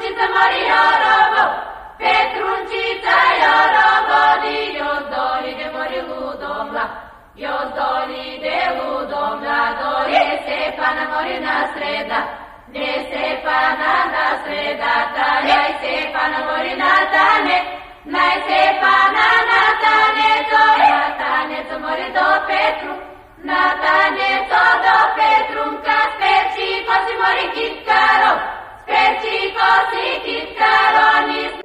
Petrunčica Marijorovo, Petrunčica Jorovo, još doli de mori ludomla, još doli de ludomla, doli Stefana Morina sreda, gdje Stefana na sreda, tajaj Stefana Morina tane, naj Stefana na tane, to ja tanjeco mori do Petru, na tanjeco do Petrunka, sperči kosi mori kitkarov, sperči kosi kitkarov,